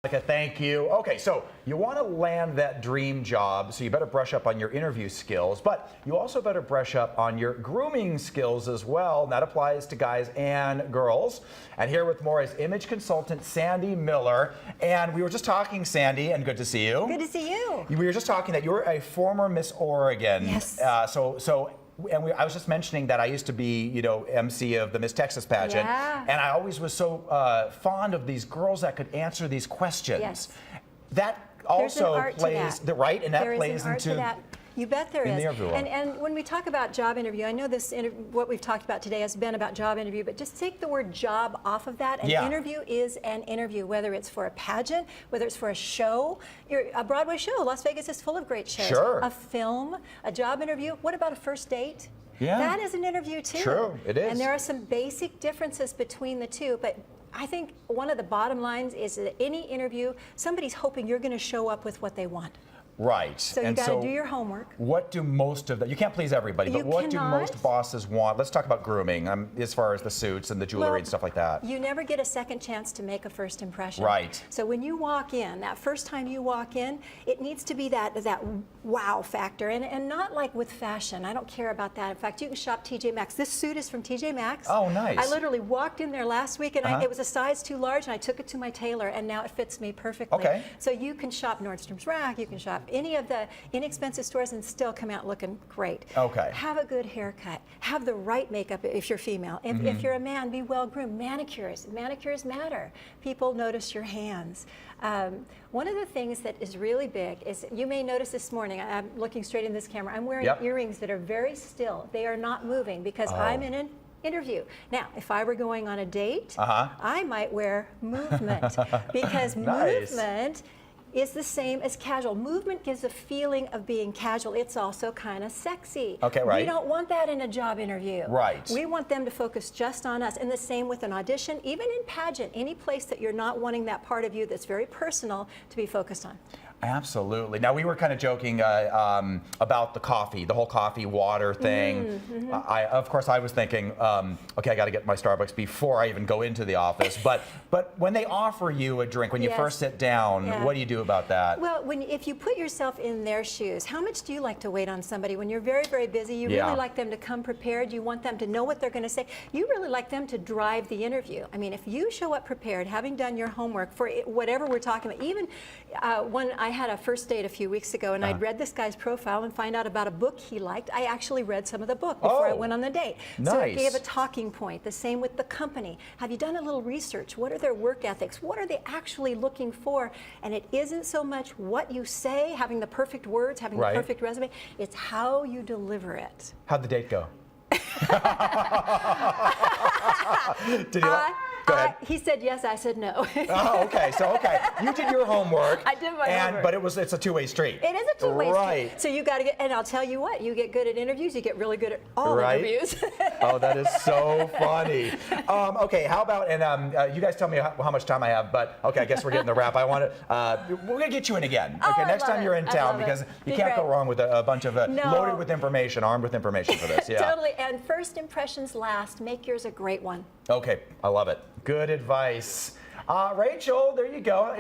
Thank you. Okay, so you want to land that dream job, so you better brush up on your interview skills, but you also better brush up on your grooming skills as well. And that applies to guys and girls. And here with more is image consultant Sandi Miller. And we were just talking, Sandi, and good to see you. Good to see you. We were just talking that you're a former Miss Oregon. Yes. I was just mentioning that I used to be, MC of the Miss Texas pageant, Yeah. and I always was so fond of these girls that could answer these questions. Yes. That also plays the right, and that plays into that. You bet there is. interview. And when we talk about job interview, I know what we've talked about today has been about job interview, but just take the word job off of that. An interview is an interview, whether it's for a pageant, whether it's for a show, a Broadway show. Las Vegas is full of great shows. Sure. A film, a job interview. What about a first date? Yeah. That is an interview too. True, it is. And there are some basic differences between the two, but I think one of the bottom lines is that any interview, somebody's hoping you're going to show up with what they want. Right. So you got to do your homework. What do most of you can't please everybody, but what do most bosses want? Let's talk about grooming, as far as the suits and the jewelry and stuff like that. You never get a second chance to make a first impression. Right. So when you walk in, that first time you walk in, it needs to be that wow factor, and not like with fashion. I don't care about that. In fact, you can shop TJ Maxx. This suit is from TJ Maxx. Oh, nice. I literally walked in there last week, and it was a size too large, and I took it to my tailor, and now it fits me perfectly. Okay. So you can shop Nordstrom's Rack, you can shop any of the inexpensive stores and still come out looking great. Okay. Have a good haircut. Have the right makeup if you're female. If you're a man, be well groomed. Manicures matter. People notice your hands. One of the things that is really big is, you may notice this morning, I'm looking straight in this camera, I'm wearing earrings that are very still. They are not moving because I'm in an interview. Now, if I were going on a date, I might wear movement because movement is the same as casual. Movement gives a feeling of being casual. It's also kind of sexy. Okay, right. We don't want that in a job interview. Right. We want them to focus just on us. And the same with an audition, even in pageant, any place that you're not wanting that part of you that's very personal to be focused on. Absolutely. Now, we were kind of joking about the coffee, the whole coffee water thing. Of course, I was thinking, okay, I got to get my Starbucks before I even go into the office. But when they offer you a drink, when you first sit down, what do you do about that? Well, if you put yourself in their shoes, how much do you like to wait on somebody? When you're very, very busy, you really like them to come prepared. You want them to know what they're going to say. You really like them to drive the interview. I mean, if you show up prepared, having done your homework for whatever we're talking about, even when I had a first date a few weeks ago, and I'd read this guy's profile and find out about a book he liked. I actually read some of the book before I went on the date. Nice. So it gave a talking point. The same with the company. Have you done a little research? What are their work ethics? What are they actually looking for? And it isn't so much what you say, having the perfect words, having the perfect resume. It's how you deliver it. How'd the date go? Did you Go ahead. He said yes, I said no. Oh, okay. So, you did your homework. I did my homework. But it's a two-way street. It is a two-way street. So you got to get, and I'll tell you what, you get good at interviews, you get really good at all interviews. Oh, that is so funny. Okay, how about, and you guys tell me how much time I have, but okay, I guess we're getting the wrap. We're going to get you in again. Okay, next time you're in town, because you can't go wrong with a bunch of loaded with information, armed with information for this. Yeah. Totally, and first impressions last. Make yours a great one. Okay, I love it. Good advice. Rachel, there you go.